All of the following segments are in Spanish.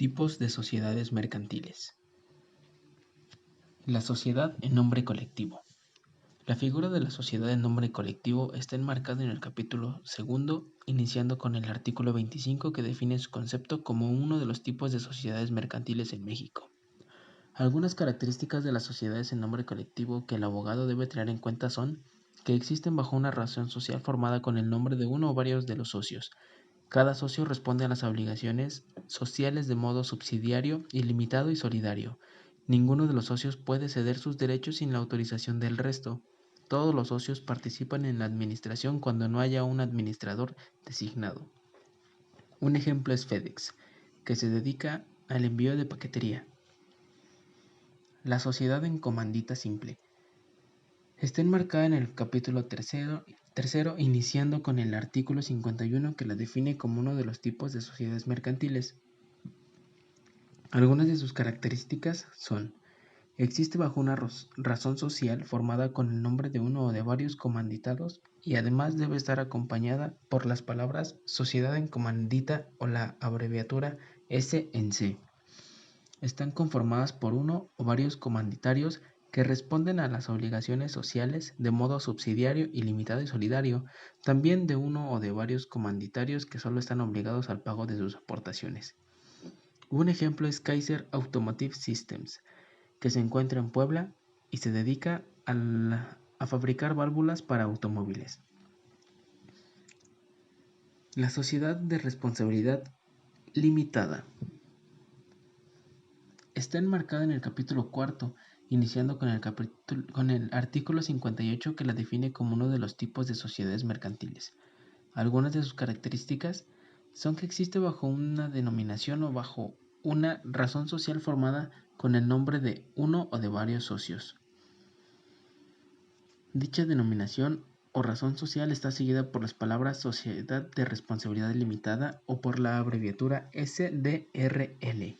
Tipos de sociedades mercantiles. La sociedad en nombre colectivo. La figura de la sociedad en nombre colectivo está enmarcada en el capítulo segundo, iniciando con el artículo 25 que define su concepto como uno de los tipos de sociedades mercantiles en México. Algunas características de las sociedades en nombre colectivo que el abogado debe tener en cuenta son que existen bajo una razón social formada con el nombre de uno o varios de los socios. Cada socio responde a las obligaciones sociales de modo subsidiario, ilimitado y solidario. Ninguno de los socios puede ceder sus derechos sin la autorización del resto. Todos los socios participan en la administración cuando no haya un administrador designado. Un ejemplo es FedEx, que se dedica al envío de paquetería. La sociedad en comandita simple. Está enmarcada en el capítulo tercero, iniciando con el artículo 51 que la define como uno de los tipos de sociedades mercantiles. Algunas de sus características son: existe bajo una razón social formada con el nombre de uno o de varios comanditados y además debe estar acompañada por las palabras sociedad en comandita o la abreviatura S en C. Están conformadas por uno o varios comanditarios que responden a las obligaciones sociales de modo subsidiario, ilimitado y solidario, también de uno o de varios comanditarios que solo están obligados al pago de sus aportaciones. Un ejemplo es Kaiser Automotive Systems, que se encuentra en Puebla y se dedica a fabricar válvulas para automóviles. La sociedad de responsabilidad limitada está enmarcada en el capítulo cuarto, iniciando con el artículo 58 que la define como uno de los tipos de sociedades mercantiles. Algunas de sus características son que existe bajo una denominación o bajo una razón social formada con el nombre de uno o de varios socios. Dicha denominación o razón social está seguida por las palabras Sociedad de Responsabilidad Limitada o por la abreviatura SDRL.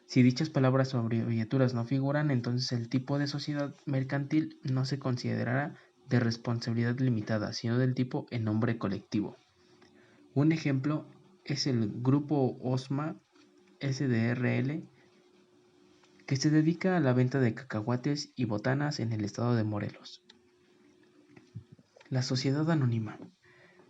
Si dichas palabras o abreviaturas no figuran, entonces el tipo de sociedad mercantil no se considerará de responsabilidad limitada, sino del tipo en nombre colectivo. Un ejemplo es el Grupo Osma SDRL, que se dedica a la venta de cacahuates y botanas en el estado de Morelos. La sociedad anónima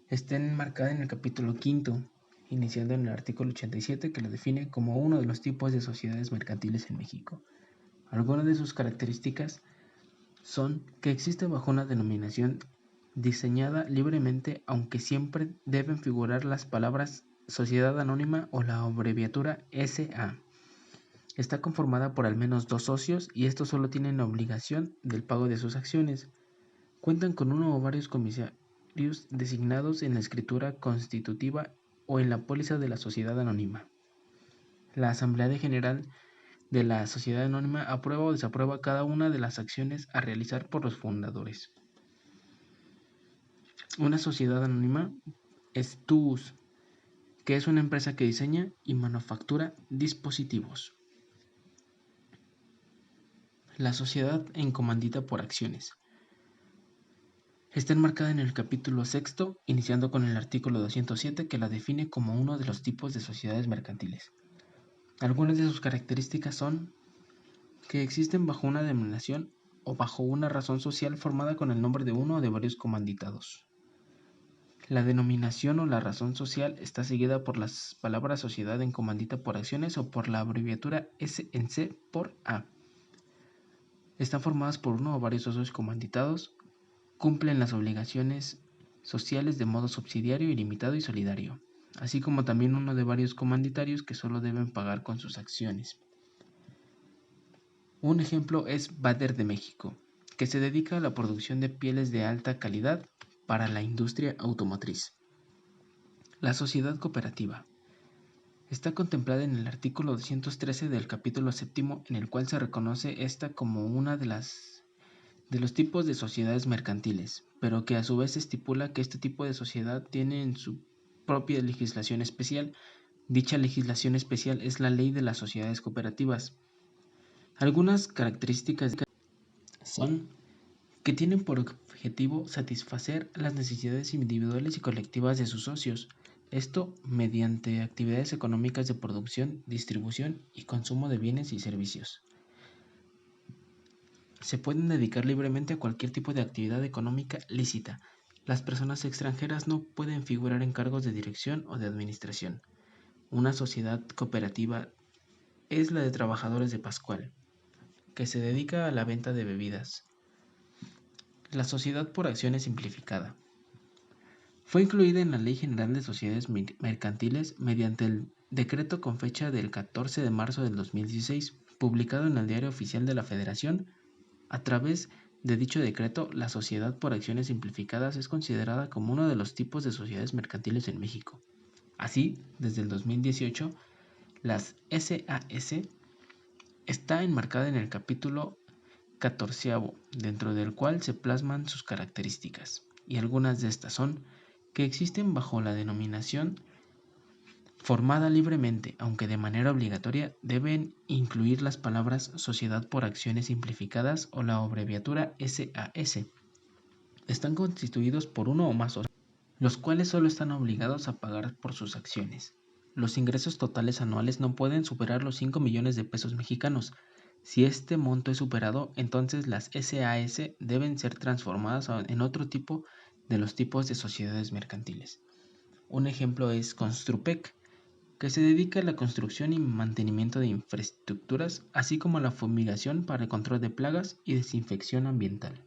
está enmarcada en el capítulo quinto, iniciando en el artículo 87 que lo define como uno de los tipos de sociedades mercantiles en México. Algunas de sus características son que existe bajo una denominación diseñada libremente, aunque siempre deben figurar las palabras Sociedad Anónima o la abreviatura SA. Está conformada por al menos 2 socios y estos solo tienen la obligación del pago de sus acciones. Cuentan con uno o varios comisarios designados en la escritura constitutiva o en la póliza de la sociedad anónima. La Asamblea General de la sociedad anónima aprueba o desaprueba cada una de las acciones a realizar por los fundadores. Una sociedad anónima es TUS, que es una empresa que diseña y manufactura dispositivos. La sociedad en comandita por acciones está enmarcada en el capítulo sexto, iniciando con el artículo 207 que la define como uno de los tipos de sociedades mercantiles. Algunas de sus características son que existen bajo una denominación o bajo una razón social formada con el nombre de uno o de varios comanditados. La denominación o la razón social está seguida por las palabras sociedad en comandita por acciones o por la abreviatura S en C por A. Están formadas por uno o varios socios comanditados, cumplen las obligaciones sociales de modo subsidiario, ilimitado y solidario, así como también uno de varios comanditarios que solo deben pagar con sus acciones. Un ejemplo es Bader de México, que se dedica a la producción de pieles de alta calidad para la industria automotriz. La sociedad cooperativa está contemplada en el artículo 213 del capítulo séptimo, en el cual se reconoce esta como una de los tipos de sociedades mercantiles, pero que a su vez estipula que este tipo de sociedad tiene en su propia legislación especial. Dicha legislación especial es la Ley de las Sociedades Cooperativas. Algunas características son que tienen por objetivo satisfacer las necesidades individuales y colectivas de sus socios, Esto mediante actividades económicas de producción, distribución y consumo de bienes y servicios. Se pueden dedicar libremente a cualquier tipo de actividad económica lícita. Las personas extranjeras no pueden figurar en cargos de dirección o de administración. Una sociedad cooperativa es la de trabajadores de Pascual, que se dedica a la venta de bebidas. La sociedad por acciones simplificada. Fue incluida en la Ley General de Sociedades Mercantiles mediante el decreto con fecha del 14 de marzo del 2016, publicado en el Diario Oficial de la Federación. A través de dicho decreto, la sociedad por acciones simplificadas es considerada como uno de los tipos de sociedades mercantiles en México. Así, desde el 2018, las SAS está enmarcada en el capítulo 14, dentro del cual se plasman sus características, y algunas de estas son que existen bajo la denominación formada libremente, aunque de manera obligatoria, deben incluir las palabras Sociedad por Acciones Simplificadas o la abreviatura SAS. Están constituidos por uno o más socios, los cuales solo están obligados a pagar por sus acciones. Los ingresos totales anuales no pueden superar los 5 millones de pesos mexicanos. Si este monto es superado, entonces las SAS deben ser transformadas en otro tipo de los tipos de sociedades mercantiles. Un ejemplo es Construpec, que se dedica a la construcción y mantenimiento de infraestructuras, así como a la fumigación para el control de plagas y desinfección ambiental.